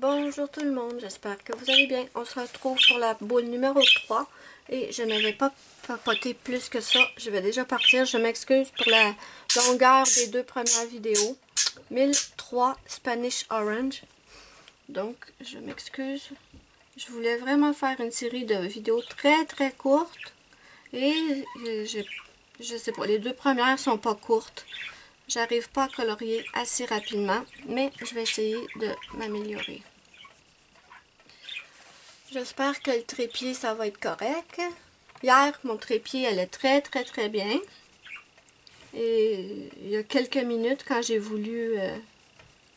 Bonjour tout le monde, j'espère que vous allez bien. On se retrouve pour la boule numéro 3 et je n'avais pas papoté plus que ça. Je vais déjà partir, je m'excuse pour la longueur des deux premières vidéos. 1003 Spanish Orange. Donc, je m'excuse. Je voulais vraiment faire une série de vidéos très courtes et je sais pas, les deux premières sont pas courtes. J'arrive pas à colorier assez rapidement, mais je vais essayer de m'améliorer. J'espère que le trépied, ça va être correct. Hier, mon trépied allait très bien. Et il y a quelques minutes, quand j'ai voulu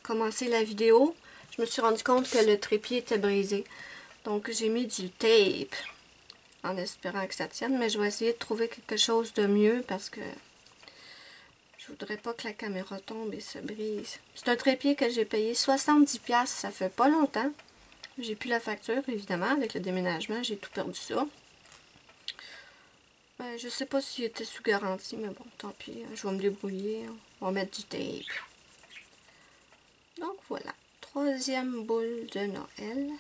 commencer la vidéo, je me suis rendu compte que le trépied était brisé. Donc, j'ai mis du tape en espérant que ça tienne. Mais je vais essayer de trouver quelque chose de mieux parce que je voudrais pas que la caméra tombe et se brise. C'est un trépied que j'ai payé 70$, ça fait pas longtemps. J'ai plus la facture, évidemment, avec le déménagement, j'ai tout perdu ça. Ben, je sais pas s'il était sous garantie, mais bon, tant pis, je vais me débrouiller. On va mettre du tape. Donc voilà, troisième boule de Noël.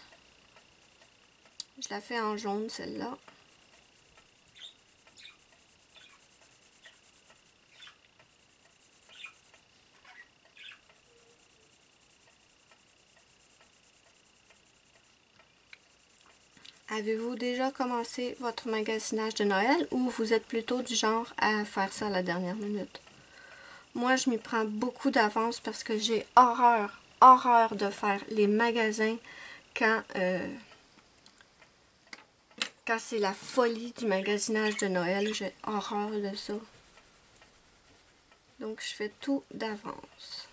Je la fais en jaune, celle-là. Avez-vous déjà commencé votre magasinage de Noël ou vous êtes plutôt du genre à faire ça à la dernière minute? Moi, je m'y prends beaucoup d'avance parce que j'ai horreur de faire les magasins quand c'est la folie du magasinage de Noël. J'ai horreur de ça. Donc, je fais tout d'avance.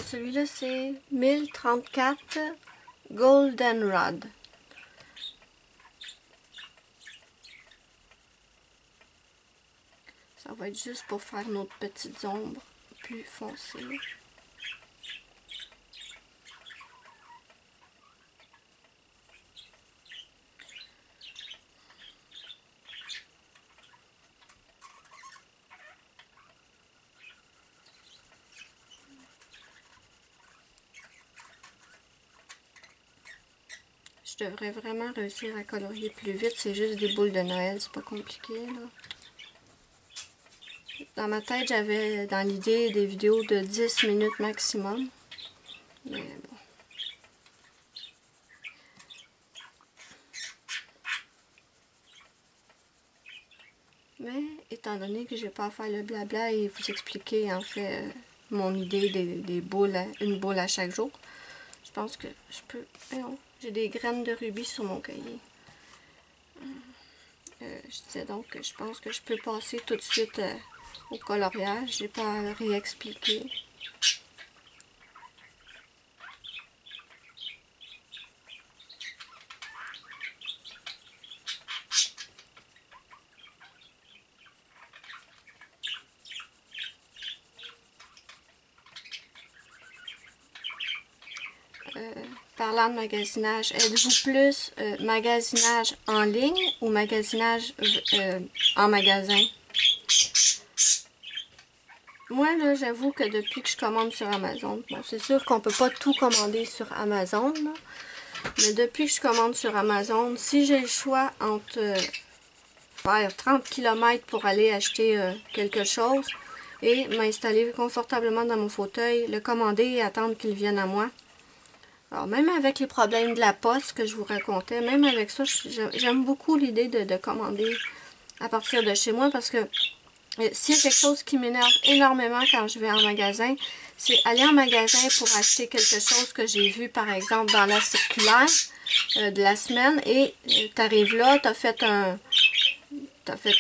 Celui-là, c'est 1034 Goldenrod. Ça va être juste pour faire nos petites ombres plus foncées. Je devrais vraiment réussir à colorier plus vite. C'est juste des boules de Noël, c'est pas compliqué, là. Dans ma tête, j'avais dans l'idée des vidéos de 10 minutes maximum. Mais bon. Mais étant donné que j'ai pas à faire le blabla et vous expliquer en fait mon idée des boules, une boule à chaque jour, je pense que je peux... j'ai des graines de rubis sur mon cahier. Je disais donc que je pense que je peux passer tout de suite au coloriage. J'ai pas à réexpliquer. Parlant de magasinage, êtes-vous plus magasinage en ligne ou magasinage en magasin? Moi, là, j'avoue que depuis que je commande sur Amazon, bon, c'est sûr qu'on peut pas tout commander sur Amazon, là, mais depuis que je commande sur Amazon, si j'ai le choix entre faire 30 km pour aller acheter quelque chose et m'installer confortablement dans mon fauteuil, le commander et attendre qu'il vienne à moi. Alors, même avec les problèmes de la poste que je vous racontais, même avec ça, j'aime beaucoup l'idée de commander à partir de chez moi parce que s'il y a quelque chose qui m'énerve énormément quand je vais en magasin, c'est aller en magasin pour acheter quelque chose que j'ai vu, par exemple, dans la circulaire de la semaine et tu arrives là, tu as fait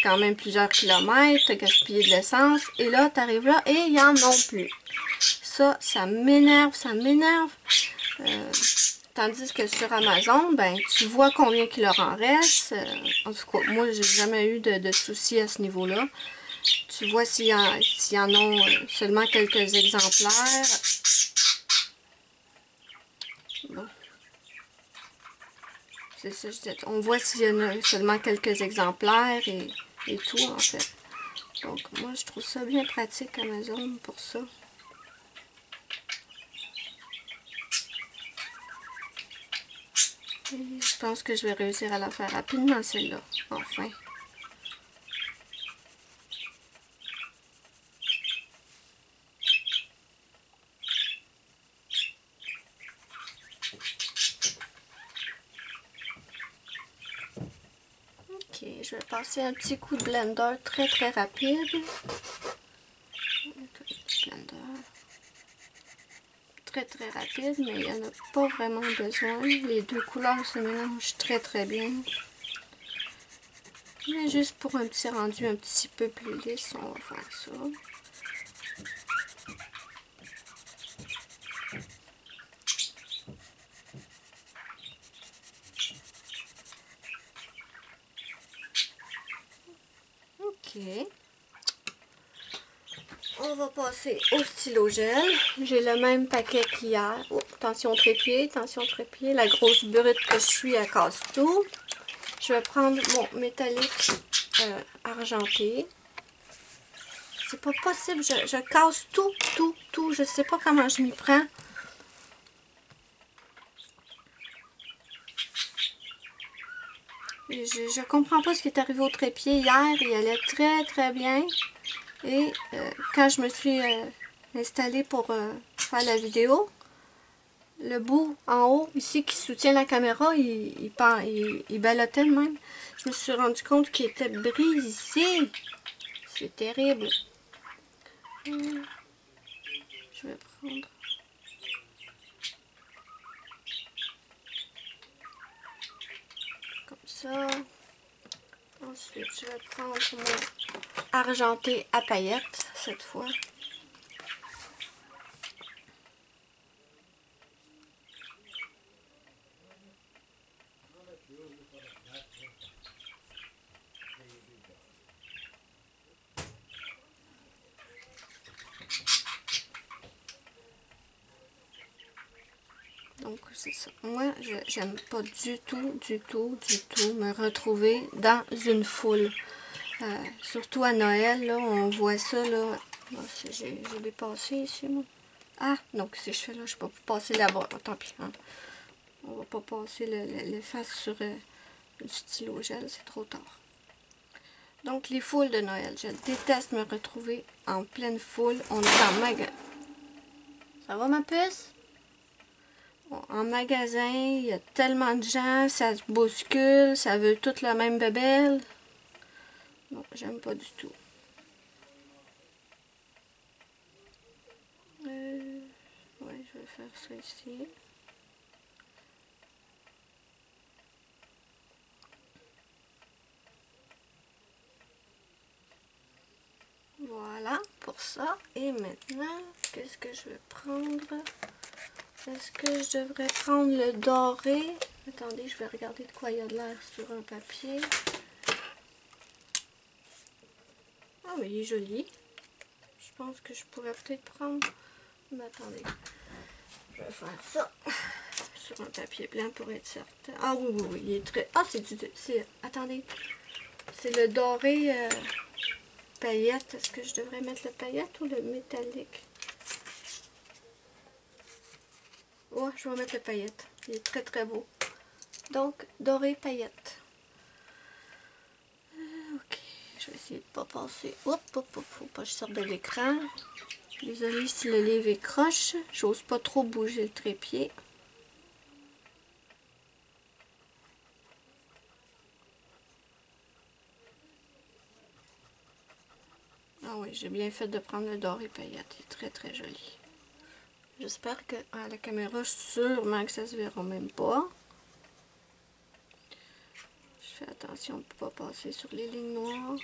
quand même plusieurs kilomètres, tu as gaspillé de l'essence et là, tu arrives là et il n'y en a plus. Ça m'énerve, tandis que sur Amazon, ben, tu vois combien qu'il leur en reste. En tout cas, moi, j'ai jamais eu de soucis à ce niveau-là. Tu vois s'il y en ont seulement quelques exemplaires. Bon. C'est ça, je disais. On voit s'il y en a seulement quelques exemplaires et tout, en fait. Donc, moi, je trouve ça bien pratique, Amazon, pour ça. pense que je vais réussir à la faire rapidement, celle-là. Enfin. Ok, je vais passer un petit coup de blender très très rapide. Blender. Très très rapide, mais il n'y en a pas vraiment besoin. Les deux couleurs se mélangent très très bien. Mais juste pour un petit rendu un petit peu plus lisse, on va faire ça. Ok. On va passer au stylo gel. J'ai le même paquet qu'hier. Oh, attention trépied, la grosse brute que je suis, elle casse tout. Je vais prendre mon métallique argenté. C'est pas possible, je casse tout. Je sais pas comment je m'y prends. Je comprends pas ce qui est arrivé au trépied hier. Il allait très très bien. Et quand je me suis installée pour faire la vidéo, le bout en haut, ici, qui soutient la caméra, il ballottait de même. Je me suis rendu compte qu'il était brisé. C'est terrible. Je vais prendre... comme ça. Ensuite, je vais prendre mon argenté à paillettes, cette fois. Donc, c'est ça. Moi, j'aime pas du tout me retrouver dans une foule. Surtout à Noël, là, on voit ça, là. J'ai dépassé ici, moi. Ah, donc si je fais là, je peux pas passer là-bas. Tant pis, hein. On va pas passer l'efface sur du stylo gel, c'est trop tard. Donc, les foules de Noël. Je déteste me retrouver en pleine foule. On est en magasin. Ça va, ma puce? En magasin, il y a tellement de gens, ça se bouscule, ça veut toute la même bébelle. Non, j'aime pas du tout. Ouais, je vais faire ça ici. Voilà, pour ça. Et maintenant, qu'est-ce que je vais prendre? Est-ce que je devrais prendre le doré? Attendez, je vais regarder de quoi il y a de l'air sur un papier. Ah oui, il est joli. Je pense que je pourrais peut-être prendre... Mais attendez, je vais faire ça sur un papier blanc pour être certain. Ah oui, il est très... Ah, attendez, c'est le doré paillette. Est-ce que je devrais mettre le paillette ou le métallique? Oh, je vais mettre le paillette. Il est très très beau. Donc, doré paillette. Ok, je vais essayer de ne pas passer. Faut pas que je sorte de l'écran. Désolée si le livre est croche. J'ose pas trop bouger le trépied. Ah oui, j'ai bien fait de prendre le doré paillette. Il est très très joli. J'espère que à la caméra, sûrement que ça se verra même pas. Je fais attention pour ne pas passer sur les lignes noires.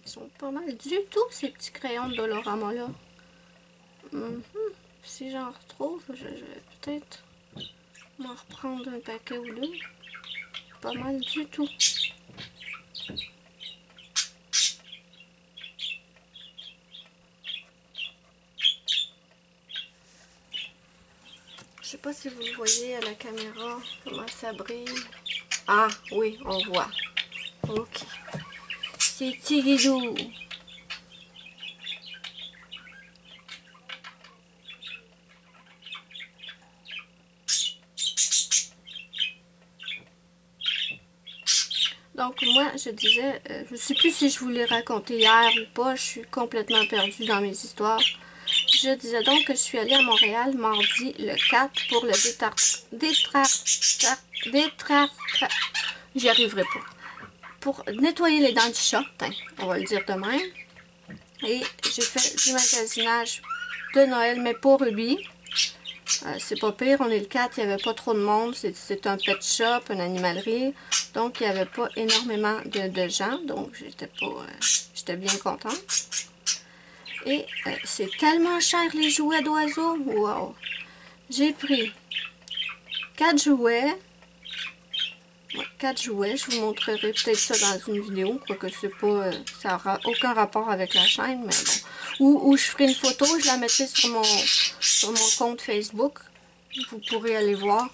Ils sont pas mal du tout, ces petits crayons de Dolorama là. Si j'en retrouve, je vais peut-être m'en reprendre un paquet ou deux. Pas mal du tout. Je sais pas si vous le voyez à la caméra, comment ça brille. Ah oui, on voit. Ok. C'est Tigidou. Donc moi, je disais, je ne sais plus si je vous l'ai raconté hier ou pas, je suis complètement perdue dans mes histoires. Je disais donc que je suis allée à Montréal mardi le 4 pour le j'y arriverai pas. Pour nettoyer les dents du chat, on va le dire de même. Et j'ai fait du magasinage de Noël, mais pour Ruby. C'est pas pire, on est le 4, il n'y avait pas trop de monde, c'est un pet shop, une animalerie, donc il n'y avait pas énormément de gens, donc j'étais bien contente. Et c'est tellement cher les jouets d'oiseaux, wow! J'ai pris 4 jouets, je vous montrerai peut-être ça dans une vidéo, quoique c'est pas, ça n'aura aucun rapport avec la chaîne, mais bon. Ou je ferai une photo, je la mettrai sur mon compte Facebook. Vous pourrez aller voir.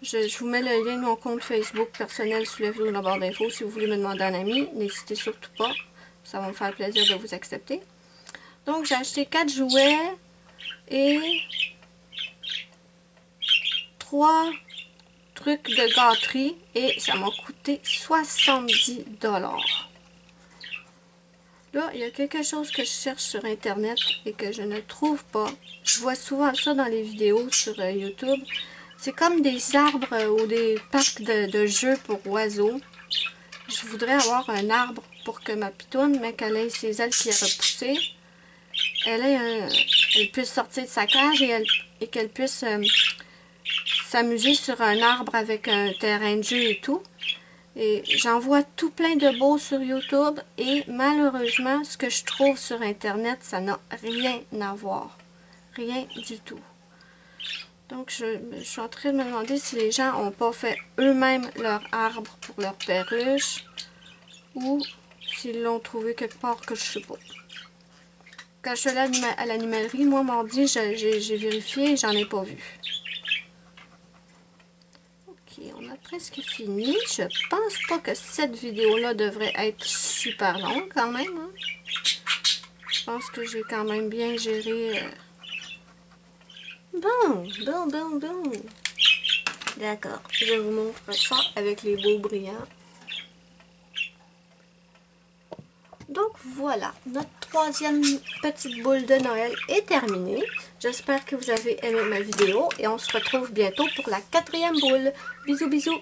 Je vous mets le lien de mon compte Facebook personnel sous la vidéo dans la barre d'infos. Si vous voulez me demander un ami, n'hésitez surtout pas. Ça va me faire plaisir de vous accepter. Donc, j'ai acheté 4 jouets et 3 trucs de gâterie et ça m'a coûté 70 $. Là, il y a quelque chose que je cherche sur Internet et que je ne trouve pas. Je vois souvent ça dans les vidéos sur YouTube. C'est comme des arbres ou des parcs de jeux pour oiseaux. Je voudrais avoir un arbre pour que ma pitoune, mais qu'elle ait ses ailes qui aient repoussé, elle puisse sortir de sa cage et qu'elle puisse s'amuser sur un arbre avec un terrain de jeu et tout. Et j'en vois tout plein de beaux sur YouTube et malheureusement, ce que je trouve sur Internet, ça n'a rien à voir. Rien du tout. Donc, je suis en train de me demander si les gens n'ont pas fait eux-mêmes leur arbre pour leur perruche ou s'ils l'ont trouvé quelque part que je sais pas. Quand je suis allée à l'animalerie, moi, mardi, j'ai vérifié et j'en ai pas vu. On a presque fini. Je pense pas que cette vidéo-là devrait être super longue quand même. Hein? Je pense que j'ai quand même bien géré. Bon. D'accord. Je vous montre ça avec les beaux brillants. Donc voilà, notre 3e petite boule de Noël est terminée. J'espère que vous avez aimé ma vidéo et on se retrouve bientôt pour la 4e boule. Bisous, bisous!